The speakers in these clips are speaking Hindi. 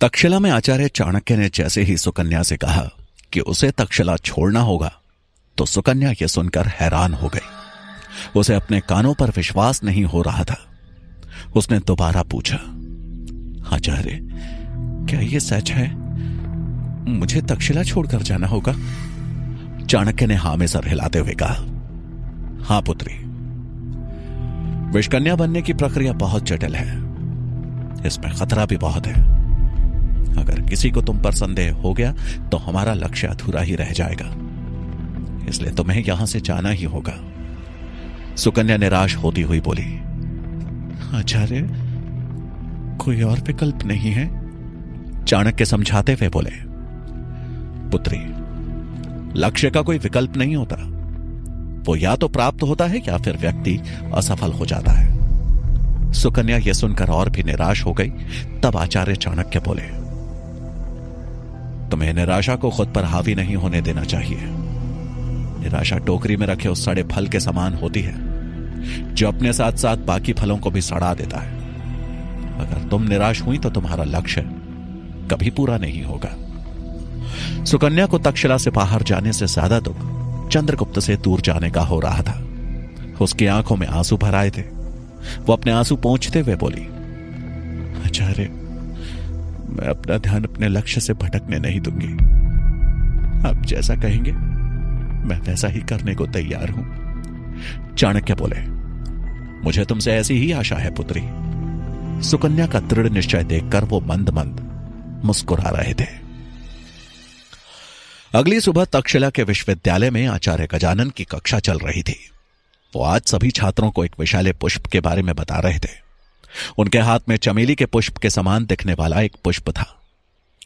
तक्षशिला में आचार्य चाणक्य ने जैसे ही सुकन्या से कहा कि उसे तक्षशिला छोड़ना होगा, तो सुकन्या यह सुनकर हैरान हो गई। उसे अपने कानों पर विश्वास नहीं हो रहा था। उसने दोबारा पूछा, आचार्य, क्या यह सच है? मुझे तक्षशिला छोड़कर जाना होगा? चाणक्य ने हां में सर हिलाते हुए कहा, हां पुत्री, विषकन्या बनने की प्रक्रिया बहुत जटिल है। इसमें खतरा भी बहुत है। अगर किसी को तुम पर संदेह हो गया तो हमारा लक्ष्य अधूरा ही रह जाएगा। इसलिए तुम्हें यहां से जाना ही होगा। सुकन्या निराश होती हुई बोली, आचार्य, कोई और विकल्प नहीं है? चाणक्य समझाते हुए बोले, पुत्री, लक्ष्य का कोई विकल्प नहीं होता। वो या तो प्राप्त होता है या फिर व्यक्ति असफल हो जाता है। सुकन्या यह सुनकर और भी निराश हो गई। तब आचार्य चाणक्य बोले, तुम्हें निराशा को खुद पर हावी नहीं होने देना चाहिए। निराशा टोकरी में रखे उस सड़े फल के समान होती है, जो अपने साथ साथ बाकी फलों को भी सड़ा देता है। अगर तुम निराश हुई तो तुम्हारा लक्ष्य कभी पूरा नहीं होगा। सुकन्या को तक्षशिला से बाहर जाने से ज्यादा दुख चंद्रगुप्त से दूर जाने का हो रहा था। उसकी आंखों में आंसू भर आए थे। वो अपने आंसू पोंछते हुए बोली, आचार्य, मैं अपना ध्यान अपने लक्ष्य से भटकने नहीं दूंगी। आप जैसा कहेंगे मैं वैसा ही करने को तैयार हूं। चाणक्य बोले, मुझे तुमसे ऐसी ही आशा है पुत्री। सुकन्या का दृढ़ निश्चय देखकर वो मंद मंद मुस्कुरा रहे थे। अगली सुबह तक्षशिला के विश्वविद्यालय में आचार्य गजानन की कक्षा चल रही थी। वो आज सभी छात्रों को एक विषैले पुष्प के बारे में बता रहे थे। उनके हाथ में चमेली के पुष्प के समान दिखने वाला एक पुष्प था।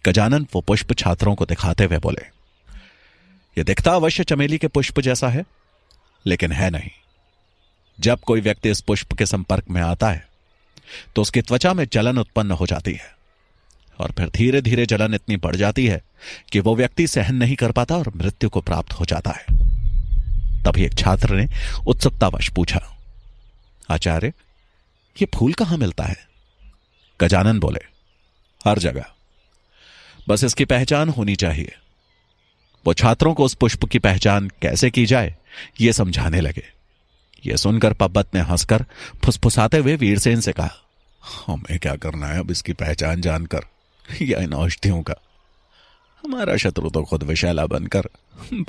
गजानन वो पुष्प छात्रों को दिखाते हुए बोले, यह दिखता अवश्य चमेली के पुष्प जैसा है, लेकिन है नहीं। जब कोई व्यक्ति इस पुष्प के संपर्क में आता है तो उसकी त्वचा में जलन उत्पन्न हो जाती है, और फिर धीरे धीरे जलन इतनी बढ़ जाती है कि वो व्यक्ति सहन नहीं कर पाता और मृत्यु को प्राप्त हो जाता है। तभी एक छात्र ने उत्सुकतावश पूछा, आचार्य, ये फूल कहां मिलता है? गजानन बोले, हर जगह, बस इसकी पहचान होनी चाहिए। वो छात्रों को उस पुष्प की पहचान कैसे की जाए ये समझाने लगे। ये सुनकर पब्बत ने हंसकर फुसफुसाते हुए वीरसेन से कहा, हमें क्या करना है अब इसकी पहचान जानकर या इन औषधियों का? हमारा शत्रु तो खुद विषैला बनकर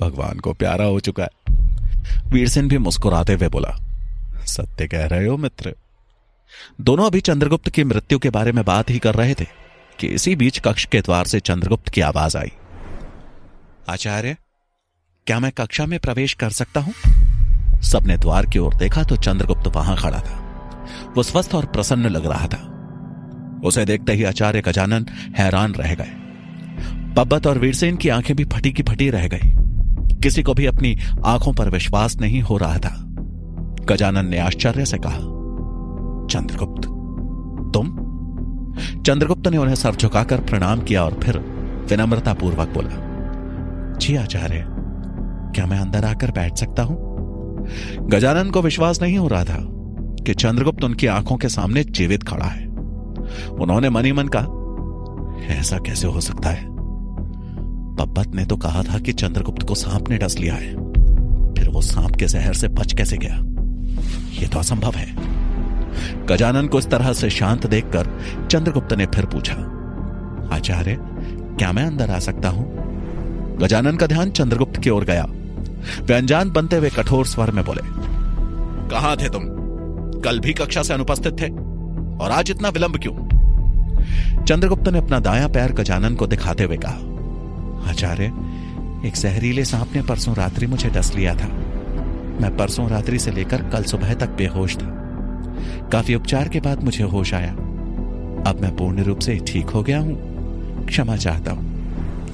भगवान को प्यारा हो चुका है। वीरसेन भी मुस्कुराते हुए बोला, सत्य कह रहे हो मित्र। दोनों अभी चंद्रगुप्त की मृत्यु के बारे में बात ही कर रहे थे कि इसी बीच कक्ष के द्वार से चंद्रगुप्त की आवाज आई, आचार्य, क्या मैं कक्षा में प्रवेश कर सकता हूं? सबने द्वार की ओर देखा तो चंद्रगुप्त वहां खड़ा था। वो स्वस्थ और प्रसन्न लग रहा था। उसे देखते ही आचार्य गजानन हैरान रह गए। पब्बत और वीरसेन की आंखें भी फटी की फटी रह गई। किसी को भी अपनी आंखों पर विश्वास नहीं हो रहा था। गजानन ने आश्चर्य से कहा, चंद्रगुप्त, तुम? चंद्रगुप्त ने उन्हें सर झुकाकर प्रणाम किया और फिर विनम्रतापूर्वक बोला, जी आचार्य, क्या मैं अंदर आकर बैठ सकता हूं? गजानन को विश्वास नहीं हो रहा था कि चंद्रगुप्त उनकी आंखों के सामने जीवित खड़ा है। उन्होंने मन ही मन कहा, ऐसा कैसे हो सकता है? पब्बत ने तो कहा था कि चंद्रगुप्त को सांप ने डस लिया है, फिर वो सांप के जहर से बच कैसे गया? यह तो असंभव है। गजानन को इस तरह से शांत देखकर चंद्रगुप्त ने फिर पूछा, आचार्य, क्या मैं अंदर आ सकता हूं? गजानन का ध्यान चंद्रगुप्त की ओर गया। वे अनजान बनते हुए कठोर स्वर में बोले, कहां थे तुम? कल भी कक्षा से अनुपस्थित थे, और आज इतना विलंब क्यों? चंद्रगुप्त ने अपना दायां पैर गजानन को दिखाते हुए कहा, आचार्य, एक जहरीले सांप ने परसों रात्रि मुझे डस लिया था। मैं परसों रात्रि से लेकर कल सुबह तक बेहोश था। काफी उपचार के बाद मुझे होश आया। अब मैं पूर्ण रूप से ठीक हो गया हूं। क्षमा चाहता हूं,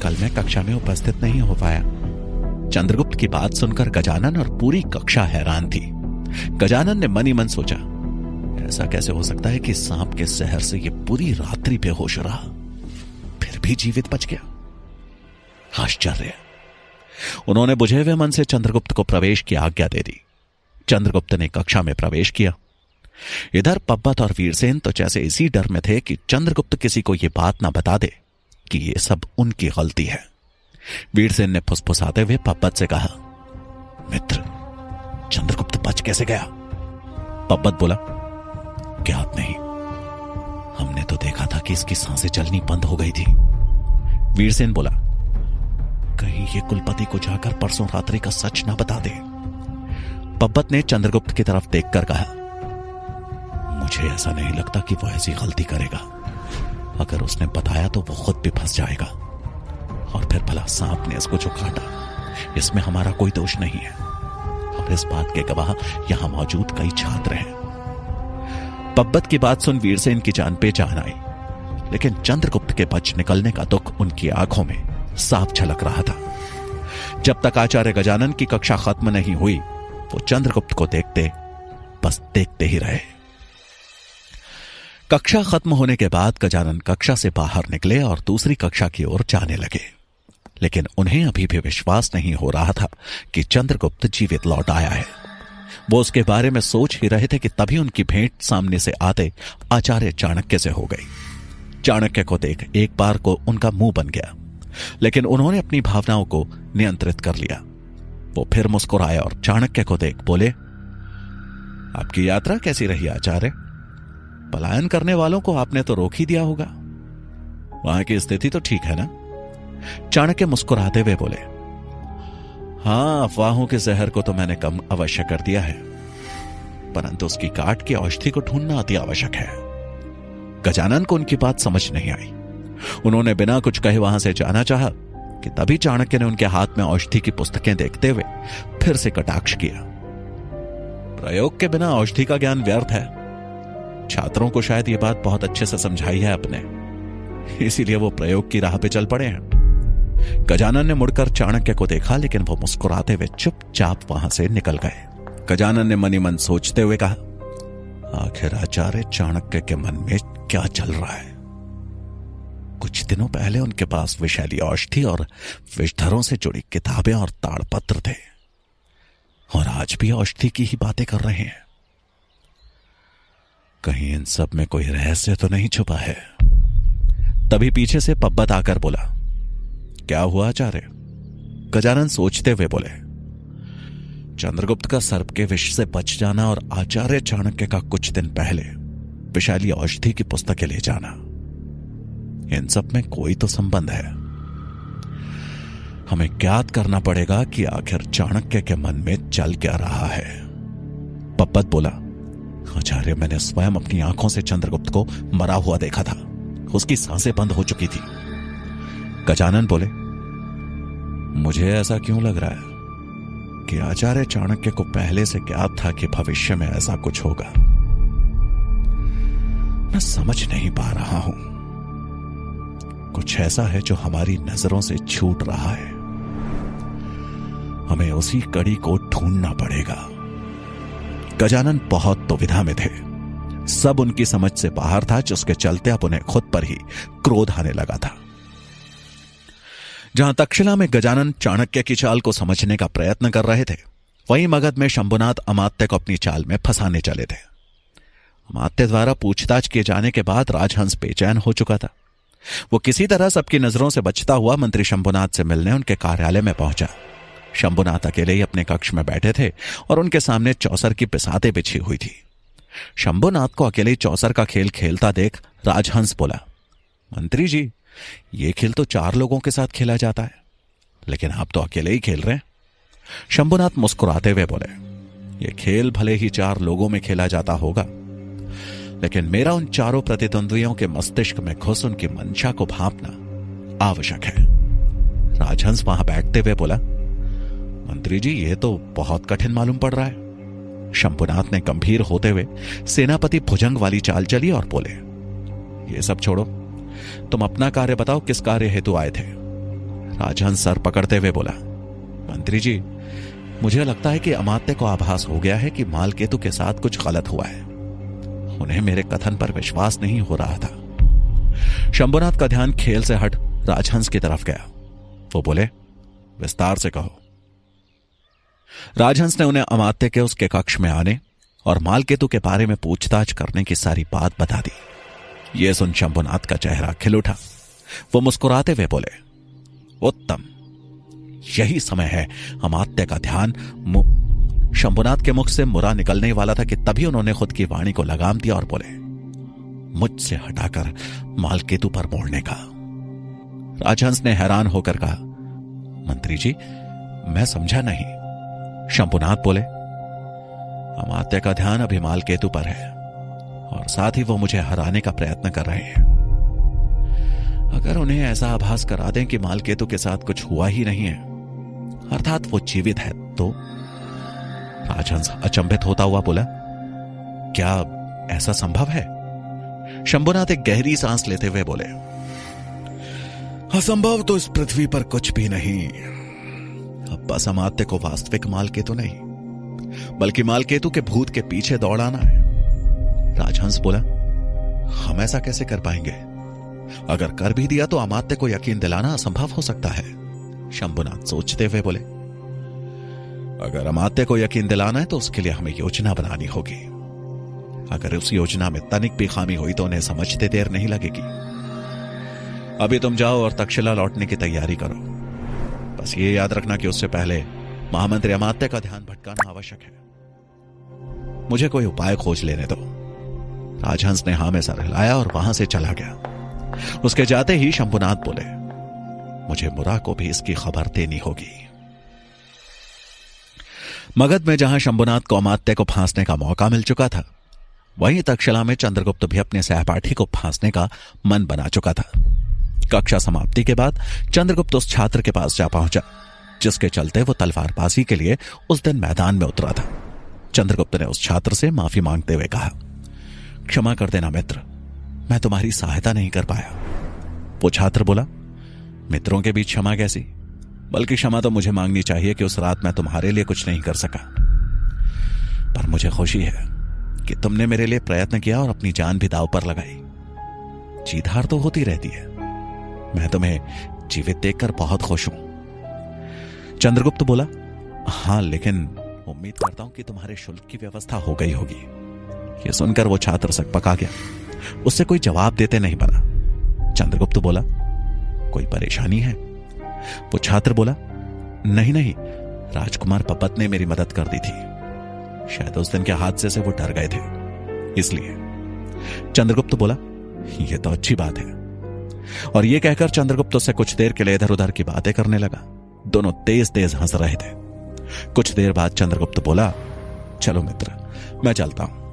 कल मैं कक्षा में उपस्थित नहीं हो पाया। चंद्रगुप्त की बात सुनकर गजानन और पूरी कक्षा हैरान थी। गजानन ने मन ही मन सोचा, ऐसा कैसे हो सकता है कि सांप के जहर से ये पूरी रात्रि बेहोश रहा, फिर भी जीवित बच गया? आश्चर्य। उन्होंने बुझे हुए मन से चंद्रगुप्त को प्रवेश की आज्ञा दे दी। चंद्रगुप्त ने कक्षा में प्रवेश किया। इधर पब्बत और वीरसेन तो जैसे इसी डर में थे कि चंद्रगुप्त किसी को यह बात ना बता दे कि ये सब उनकी गलती है। वीरसेन ने फुसफुसाते हुए पब्बत से कहा, मित्र, चंद्रगुप्त बच कैसे गया? पब्बत बोला, ज्ञात नहीं, हमने तो देखा था कि इसकी सांसें चलनी बंद हो गई थी। वीरसेन बोला, कहीं ये कुलपति को जाकर परसों रात्रि का सच ना बता दे। पब्बत ने चंद्रगुप्त की तरफ देखकर कहा, मुझे ऐसा नहीं लगता कि वो ऐसी गलती करेगा। अगर उसने बताया तो वो खुद भी फंस जाएगा, और फिर भला सांप ने इसको जो काटा, इसमें हमारा कोई दोष नहीं है, और इस बात के गवाह यहां मौजूद कई छात्र हैं। पब्बत की बात सुन वीरसेन की जान पे जान आई, लेकिन चंद्रगुप्त के बच निकलने का दुख उनकी आंखों में साफ झलक रहा था। जब तक आचार्य गजानन की कक्षा खत्म नहीं हुई, वो चंद्रगुप्त को देखते, बस देखते ही रहे। कक्षा खत्म होने के बाद गजानन कक्षा से बाहर निकले और दूसरी कक्षा की ओर जाने लगे, लेकिन उन्हें अभी भी विश्वास नहीं हो रहा था कि चंद्रगुप्त जीवित लौट आया है। वो उसके बारे में सोच ही रहे थे कि तभी उनकी भेंट सामने से आते आचार्य चाणक्य से हो गई। चाणक्य को देख एक बार को उनका मुंह बन गया, लेकिन उन्होंने अपनी भावनाओं को नियंत्रित कर लिया। वो फिर मुस्कुराए और चाणक्य को देख बोले, आपकी यात्रा कैसी रही आचार्य? पलायन करने वालों को आपने तो रोक ही दिया होगा, वहां की स्थिति तो ठीक है ना? चाणक्य मुस्कुराते हुए बोले, हां, अफवाहों के जहर को तो मैंने कम अवश्य कर दिया है, परंतु उसकी काट की औषधि को ढूंढना अति आवश्यक है। गजानन को उनकी बात समझ नहीं आई। उन्होंने बिना कुछ कहे वहां से जाना चाहा कि तभी चाणक्य ने उनके हाथ में औषधि की पुस्तकें देखते हुए फिर से कटाक्ष किया। प्रयोग के बिना औषधि का ज्ञान व्यर्थ है। छात्रों को शायद यह बात बहुत अच्छे से समझाई है अपने, इसीलिए वो प्रयोग की राह पे चल पड़े हैं। गजानन ने मुड़कर चाणक्य को देखा, लेकिन वो मुस्कुराते हुए चुपचाप वहां से निकल गए। गजानन ने मनी मन सोचते हुए कहा, आखिर आचार्य चाणक्य के मन में क्या चल रहा है? कुछ दिनों पहले उनके पास विषैली औषधि और विषधरों से जुड़ी किताबें और ताड़पत्र थे, और आज भी औषधि की ही बातें कर रहे हैं। कहीं इन सब में कोई रहस्य तो नहीं छुपा है? तभी पीछे से पब्बत आकर बोला, क्या हुआ आचार्य? गजानन सोचते हुए बोले, चंद्रगुप्त का सर्प के विष से बच जाना और आचार्य चाणक्य का कुछ दिन पहले विषैली औषधि की पुस्तकें ले जाना, इन सब में कोई तो संबंध है। हमें ज्ञात करना पड़ेगा कि आखिर चाणक्य के मन में चल क्या रहा है। पब्बत बोला, आचार्य, मैंने स्वयं अपनी आंखों से चंद्रगुप्त को मरा हुआ देखा था, उसकी सांसें बंद हो चुकी थी। गजानन बोले, मुझे ऐसा क्यों लग रहा है कि आचार्य चाणक्य को पहले से ज्ञात था कि भविष्य में ऐसा कुछ होगा। मैं समझ नहीं पा रहा हूं, कुछ ऐसा है जो हमारी नजरों से छूट रहा है। हमें उसी कड़ी को ढूंढना पड़ेगा। गजानन बहुत दुविधा में थे। सब उनकी समझ से बाहर था, जिसके चलते अब उन्हें खुद पर ही क्रोध आने लगा था। जहां तक्षशिला में गजानन चाणक्य की चाल को समझने का प्रयत्न कर रहे थे, वहीं मगध में शंभुनाथ अमात्य को अपनी चाल में फंसाने चले थे। अमात्य द्वारा पूछताछ किए जाने के बाद राजहंस बेचैन हो चुका था। वो किसी तरह सबकी नजरों से बचता हुआ मंत्री शंभुनाथ से मिलने उनके कार्यालय में पहुंचा। शंभुनाथ अकेले ही अपने कक्ष में बैठे थे और उनके सामने चौसर की बिसातें बिछी हुई थी। शंभुनाथ को अकेले चौसर का खेल खेलता देख राजहंस बोला, मंत्री जी, ये खेल तो 4 लोगों के साथ खेला जाता है, लेकिन आप तो अकेले ही खेल रहे हैं। शंभुनाथ मुस्कुराते हुए बोले, ये खेल भले ही 4 लोगों में खेला जाता होगा, लेकिन मेरा उन चारों प्रतिद्वंद्वियों के मस्तिष्क में घुस उनकी मंशा को भांपना आवश्यक है। राजहंस वहां बैठते हुए बोला, मंत्री जी, ये तो बहुत कठिन मालूम पड़ रहा है। शंभुनाथ ने गंभीर होते हुए सेनापति भुजंग वाली चाल चली और बोले, ये सब छोड़ो, तुम अपना कार्य बताओ, किस कार्य हेतु आए थे? राजहंस सर पकड़ते हुए बोला, मंत्री जी, मुझे लगता है कि अमात्य को आभास हो गया है कि मालकेतु के साथ कुछ गलत हुआ है। उन्हें मेरे कथन पर विश्वास नहीं हो रहा था। शंभुनाथ का ध्यान खेल से हट राजहंस की तरफ गया। वो बोले, विस्तार से कहो। राजहंस ने उन्हें अमात्य के उसके कक्ष में आने और मालकेतु के बारे में पूछताछ करने की सारी बात बता दी। यह सुन शंभुनाथ का चेहरा खिल उठा वो मुस्कुराते हुए बोले, उत्तम, यही समय है। अमात्य का ध्यान शंभुनाथ के मुख से मुरा निकलने वाला था कि तभी उन्होंने खुद की वाणी को लगाम दिया और बोले, मुझसे हटाकर मालकेतु पर मोड़ने का। राजहंस ने हैरान होकर कहा, मंत्री जी, मैं समझा नहीं। शंभुनाथ बोले, अमात्य का ध्यान अभी मालकेतु पर है और साथ ही वो मुझे हराने का प्रयत्न कर रहे हैं। अगर उन्हें ऐसा आभास करा दें कि मालकेतु के साथ कुछ हुआ ही नहीं है, अर्थात वो जीवित है, तो? राजहंस अचंभित होता हुआ बोला, क्या ऐसा संभव है? शंभुनाथ एक गहरी सांस लेते हुए बोले, असंभव तो इस पृथ्वी पर कुछ भी नहीं। अब बस अमात्य को वास्तविक मालकेतु नहीं, बल्कि मालकेतु के भूत के पीछे दौड़ाना है। राजहंस बोला, हम ऐसा कैसे कर पाएंगे? अगर कर भी दिया तो अमात्य को यकीन दिलाना असंभव हो सकता है। शंभुनाथ सोचते हुए बोले, अगर अमात्य को यकीन दिलाना है तो उसके लिए हमें योजना बनानी होगी। अगर उस योजना में तनिक भी खामी हुई तो उन्हें समझते देर नहीं लगेगी। अभी तुम जाओ और तक्षशिला लौटने की तैयारी करो। बस ये याद रखना कि उससे पहले महामंत्री अमात्य का ध्यान भटकाना आवश्यक है। मुझे कोई उपाय खोज लेने दो। राजहंस ने हां में सर हिलाया और वहां से चला गया। उसके जाते ही शंभुनाथ बोले, मुझे मुरा को भी इसकी खबर देनी होगी। मगध में जहां शंभुनाथ को अमात्य को फांसने का मौका मिल चुका था, वहीं तक्षशिला में चंद्रगुप्त भी अपने सहपाठी को फांसने का मन बना चुका था। कक्षा समाप्ति के बाद चंद्रगुप्त उस छात्र के पास जा पहुंचा जिसके चलते वो तलवारबाजी के लिए उस दिन मैदान में उतरा था। चंद्रगुप्त ने उस छात्र से माफी मांगते हुए कहा, क्षमा कर देना मित्र, मैं तुम्हारी सहायता नहीं कर पाया। वो छात्र बोला, मित्रों के बीच क्षमा कैसी? बल्कि क्षमा तो मुझे मांगनी चाहिए कि उस रात मैं तुम्हारे लिए कुछ नहीं कर सका। पर मुझे खुशी है कि तुमने मेरे लिए प्रयत्न किया और अपनी जान भी दांव पर लगाई। जीत हार तो होती रहती है। मैं तुम्हें जीवित देखकर बहुत खुश हूं। चंद्रगुप्त बोला, हां, लेकिन उम्मीद करता हूं कि तुम्हारे शुल्क की व्यवस्था हो गई होगी। यह सुनकर वो छात्र सकपका गया। उससे कोई जवाब देते नहीं बना। चंद्रगुप्त बोला, कोई परेशानी है? वो छात्र बोला, नहीं, राजकुमार पब्बत ने मेरी मदद कर दी थी। शायद उस दिन के हादसे से वो डर गए थे, इसलिए। चंद्रगुप्त बोला, यह तो अच्छी बात है। और यह कहकर चंद्रगुप्त उससे कुछ देर के लिए इधर उधर की बातें करने लगा। दोनों तेज तेज हंस रहे थे। कुछ देर बाद चंद्रगुप्त बोला, चलो मित्र, मैं चलता हूं।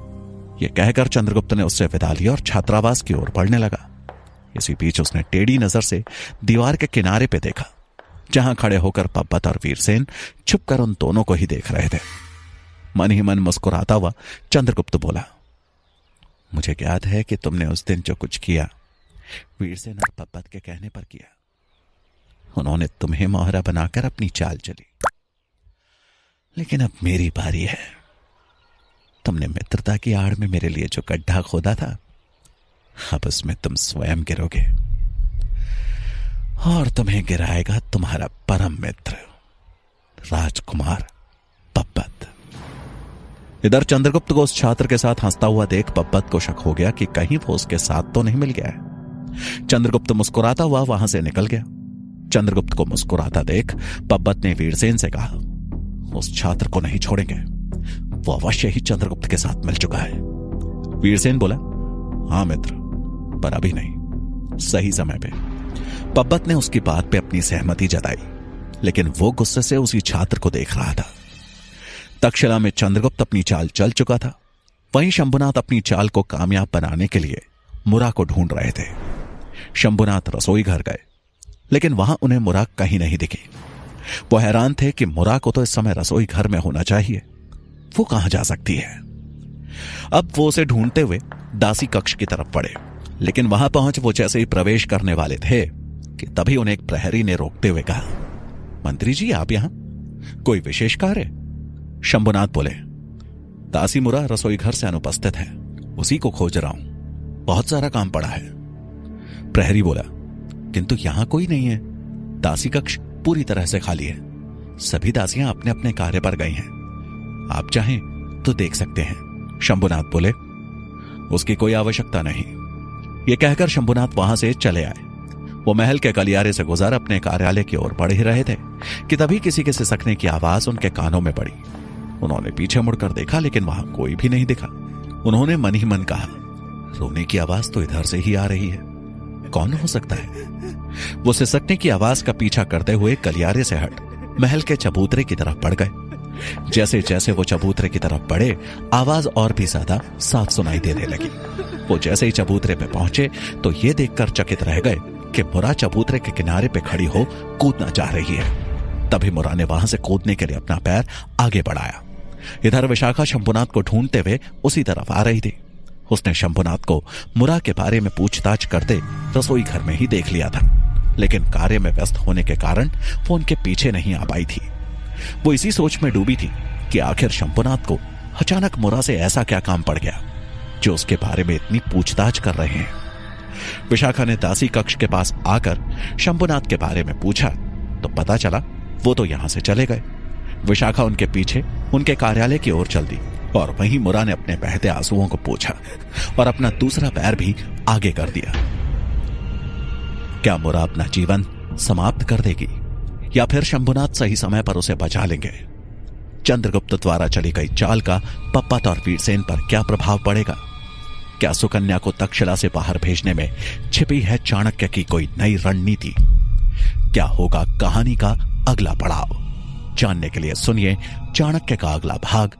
यह कहकर चंद्रगुप्त ने उससे विदा लिया और छात्रावास की ओर बढ़ने लगा। इसी बीच उसने टेढ़ी नजर से दीवार के किनारे पे देखा, जहां खड़े होकर पब्बत और वीरसेन छुपकर उन दोनों को ही देख रहे थे। मन ही मन मुस्कुराता हुआ चंद्रगुप्त बोला, मुझे याद है कि तुमने उस दिन जो कुछ किया वीरसेन और पब्बत के कहने पर किया। उन्होंने तुम्हें मोहरा बनाकर अपनी चाल चली, लेकिन अब मेरी बारी है। तुमने मित्रता की आड़ में मेरे लिए जो गड्ढा खोदा था, अब उसमें तुम स्वयं गिरोगे और तुम्हें गिराएगा तुम्हारा परम मित्र राजकुमार पब्बत। इधर चंद्रगुप्त को उस छात्र के साथ हंसता हुआ देख पब्बत को शक हो गया कि कहीं वो उसके साथ तो नहीं मिल गया है। चंद्रगुप्त मुस्कुराता हुआ वहां से निकल गया। चंद्रगुप्त को मुस्कुराता देख पब्बत ने वीरसेन से कहा, उस छात्र को नहीं छोड़ेंगे, वो अवश्य ही चंद्रगुप्त के साथ मिल चुका है। वीरसेन बोला, हां मित्र, पर अभी नहीं, सही समय पे। पब्बत ने उसकी बात पे अपनी सहमति जताई, लेकिन वो गुस्से से उसी छात्र को देख रहा था। तक्षशिला में चंद्रगुप्त अपनी चाल चल चुका था। वहीं शंभुनाथ अपनी चाल को कामयाब बनाने के लिए मुरा को ढूंढ रहे थे। शंभुनाथ रसोई घर गए, लेकिन वहां उन्हें मुरा कहीं नहीं दिखी। वो हैरान थे कि मुरा को तो इस समय रसोई घर में होना चाहिए, वो कहां जा सकती है। अब वो उसे ढूंढते हुए दासी कक्ष की तरफ बढ़े, लेकिन वहां पहुंच वो जैसे ही प्रवेश करने वाले थे कि तभी उन्हें एक प्रहरी ने रोकते हुए कहा, मंत्री जी, आप यहां कोई विशेष कार्य? शंभुनाथ बोले, दासी मुरा रसोई घर से अनुपस्थित है, उसी को खोज रहा हूं, बहुत सारा काम पड़ा है। प्रहरी बोला, किंतु यहां कोई नहीं है, दासी कक्ष पूरी तरह से खाली है, सभी दासियां अपने अपने कार्य पर गई हैं, आप चाहें तो देख सकते हैं। शंभुनाथ बोले, उसकी कोई आवश्यकता नहीं। यह कहकर शंभुनाथ वहां से चले आए। वो महल के गलियारे से गुजर अपने कार्यालय की ओर बढ़ ही रहे थे कि तभी किसी के सिसकने की आवाज उनके कानों में पड़ी। उन्होंने पीछे मुड़कर देखा, लेकिन वहां कोई भी नहीं दिखा। उन्होंने मन ही मन कहा, रोने की आवाज तो इधर से ही आ रही है, कौन हो सकता है? वो सिसकने की आवाज का पीछा करते हुए गलियारे से हट महल के चबूतरे की तरफ बढ़ गए। जैसे जैसे वो चबूतरे की तरफ बढ़े, आवाज और भी ज्यादा साफ सुनाई देने लगी। वो जैसे ही चबूतरे पे पहुंचे तो ये देखकर चकित रह गए कि मुरा चबूतरे के किनारे पे खड़ी हो कूदना चाह रही है। तभी मुरा ने वहां से कूदने के लिए अपना पैर आगे बढ़ाया। इधर विशाखा शंभुनाथ को ढूंढते हुए उसी तरफ आ रही थी। उसने शंभुनाथ को मुरा के बारे में पूछताछ करते रसोई घर में ही देख लिया था, लेकिन कार्य में व्यस्त होने के कारण वो उनके पीछे नहीं आ पाई थी। वो इसी सोच में डूबी थी कि आखिर शंभुनाथ को अचानक मुरा से ऐसा क्या काम पड़ गया जो उसके बारे में इतनी पूछताछ कर रहे हैं। विशाखा ने दासी कक्ष के पास आकर शंभुनाथ के बारे में पूछा तो पता चला वो तो यहां से चले गए। विशाखा उनके पीछे उनके कार्यालय की ओर चल दी और वहीं मुरा ने अपने बहते आंसुओं को पोंछा और अपना दूसरा पैर भी आगे कर दिया। क्या मुरा अपना जीवन समाप्त कर देगी या फिर शंभुनाथ सही समय पर उसे बचा लेंगे? चंद्रगुप्त द्वारा चली गई चाल का पप्पत और वीरसेन पर क्या प्रभाव पड़ेगा? क्या सुकन्या को तक्षशिला से बाहर भेजने में छिपी है चाणक्य की कोई नई रणनीति? क्या होगा कहानी का अगला पड़ाव? जानने के लिए सुनिए चाणक्य का अगला भाग